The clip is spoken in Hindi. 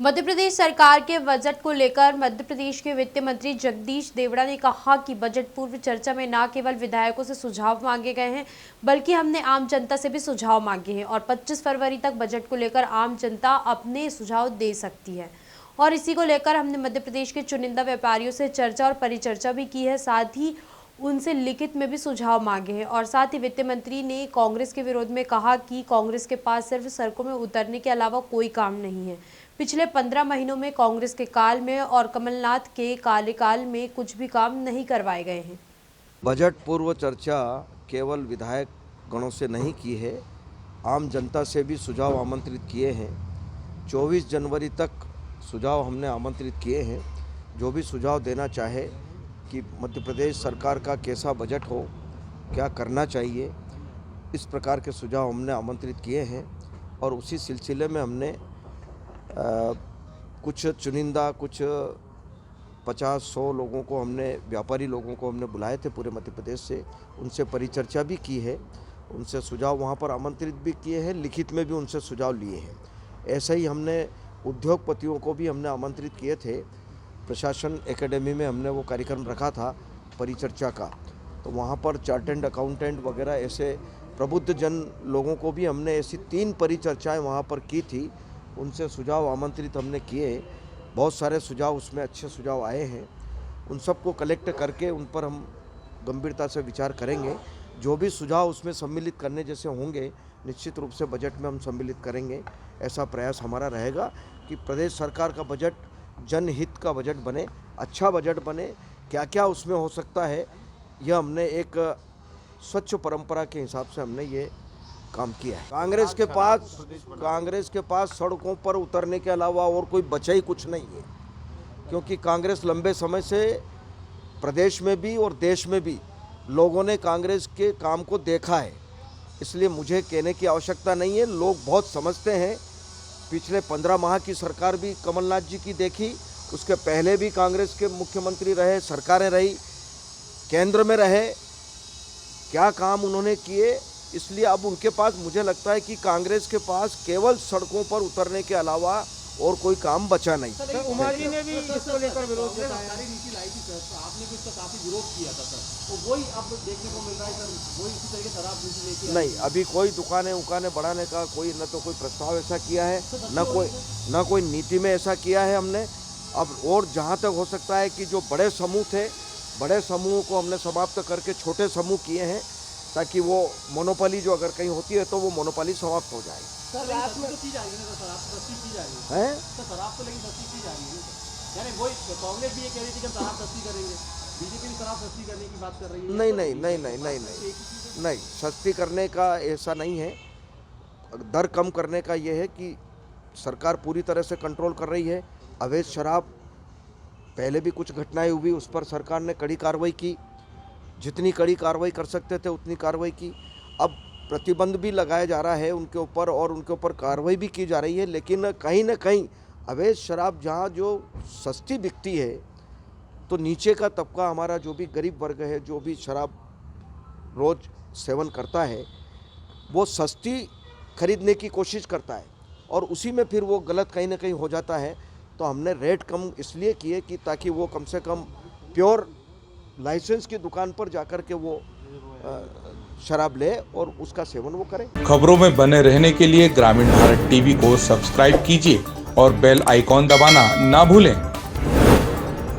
मध्य प्रदेश सरकार के बजट को लेकर मध्य प्रदेश के वित्त मंत्री जगदीश देवड़ा ने कहा कि बजट पूर्व चर्चा में न केवल विधायकों से सुझाव मांगे गए हैं, बल्कि हमने आम जनता से भी सुझाव मांगे हैं और 25 फरवरी तक बजट को लेकर आम जनता अपने सुझाव दे सकती है। और इसी को लेकर हमने मध्य प्रदेश के चुनिंदा व्यापारियों से चर्चा और परिचर्चा भी की है, साथ ही उनसे लिखित में भी सुझाव मांगे हैं। और साथ ही वित्त मंत्री ने कांग्रेस के विरोध में कहा कि कांग्रेस के पास सिर्फ सड़कों में उतरने के अलावा कोई काम नहीं है। पिछले 15 महीनों में कांग्रेस के काल में और कमलनाथ के कार्यकाल में कुछ भी काम नहीं करवाए गए हैं। बजट पूर्व चर्चा केवल विधायक गणों से नहीं की है, आम जनता से भी सुझाव आमंत्रित किए हैं। 24 जनवरी तक सुझाव हमने आमंत्रित किए हैं। जो भी सुझाव देना चाहे कि मध्य प्रदेश सरकार का कैसा बजट हो, क्या करना चाहिए, इस प्रकार के सुझाव हमने आमंत्रित किए हैं। और उसी सिलसिले में हमने कुछ चुनिंदा, कुछ 50-100 लोगों को, हमने व्यापारी लोगों को हमने बुलाए थे पूरे मध्य प्रदेश से, उनसे परिचर्चा भी की है, उनसे सुझाव वहाँ पर आमंत्रित भी किए हैं, लिखित में भी उनसे सुझाव लिए हैं। ऐसे ही हमने उद्योगपतियों को भी हमने आमंत्रित किए थे। प्रशासन एकेडमी में हमने वो कार्यक्रम रखा था परिचर्चा का, तो वहाँ पर चार्टेड अकाउंटेंट वगैरह ऐसे प्रबुद्ध जन लोगों को भी हमने ऐसी 3 परिचर्चाएं वहाँ पर की थी। उनसे सुझाव आमंत्रित हमने किए। बहुत सारे सुझाव उसमें अच्छे सुझाव आए हैं। उन सबको कलेक्ट करके उन पर हम गंभीरता से विचार करेंगे। जो भी सुझाव उसमें सम्मिलित करने जैसे होंगे, निश्चित रूप से बजट में हम सम्मिलित करेंगे। ऐसा प्रयास हमारा रहेगा कि प्रदेश सरकार का बजट जनहित का बजट बने, अच्छा बजट बने। क्या क्या उसमें हो सकता है, यह हमने एक स्वच्छ परंपरा के हिसाब से हमने ये काम किया है। कांग्रेस के पास सड़कों पर उतरने के अलावा और कोई बचा ही कुछ नहीं है, क्योंकि कांग्रेस लंबे समय से प्रदेश में भी और देश में भी लोगों ने कांग्रेस के काम को देखा है, इसलिए मुझे कहने की आवश्यकता नहीं है। लोग बहुत समझते हैं। पिछले 15 माह की सरकार भी कमलनाथ जी की देखी, उसके पहले भी कांग्रेस के मुख्यमंत्री रहे, सरकारें रही, केंद्र में रहे, क्या काम उन्होंने किए। इसलिए अब उनके पास, मुझे लगता है कि कांग्रेस के पास केवल सड़कों पर उतरने के अलावा और कोई काम बचा नहीं। सर, उमा जी ने भी इसको लेकर विरोध जताया। नीति लाई थी सर, आपने भी इसका काफी विरोध किया था सर, तो वही अब देखने को मिल रहा है सर, वही इसी तरह की शराब नीति लेके नहीं, अभी कोई दुकानें बढ़ाने का कोई न तो कोई प्रस्ताव ऐसा किया है, न कोई नीति में ऐसा किया है हमने। अब और जहाँ तक हो सकता है कि जो बड़े समूह थे, बड़े समूहों को हमने समाप्त करके छोटे समूह किए हैं, ताकि वो मोनोपोली जो अगर कहीं होती है तो वो मोनोपोली समाप्त हो जाए। सर, रात में तो चीज आएगी ना सर, आप सस्ती चीज आएगी हैं तो शराब तो, लेकिन सस्ती चीज आएगी यानी वही कांग्रेस भी ये कह रही थी कि शराब सस्ती करेंगे, बीजेपी भी शराब सस्ती करने की बात कर रही है। नहीं, सस्ती करने का ऐसा नहीं है। दर कम करने का ये है कि सरकार पूरी तरह से कंट्रोल कर रही है। अवैध शराब, पहले भी कुछ घटनाएं हुई, उस पर सरकार ने कड़ी कार्रवाई की, जितनी कड़ी कार्रवाई कर सकते थे उतनी कार्रवाई की। अब प्रतिबंध भी लगाया जा रहा है उनके ऊपर और उनके ऊपर कार्रवाई भी की जा रही है, लेकिन कहीं ना कहीं अवैध शराब जहाँ जो सस्ती बिकती है, तो नीचे का तबका हमारा जो भी गरीब वर्ग है, जो भी शराब रोज़ सेवन करता है, वो सस्ती खरीदने की कोशिश करता है और उसी में फिर वो गलत कहीं ना कहीं हो जाता है। तो हमने रेट कम इसलिए किए कि ताकि वो कम से कम प्योर लाइसेंस की दुकान पर जाकर के वो शराब ले और उसका सेवन वो करे। खबरों में बने रहने के लिए ग्रामीण भारत टीवी को सब्सक्राइब कीजिए और बेल आइकॉन दबाना ना भूलें।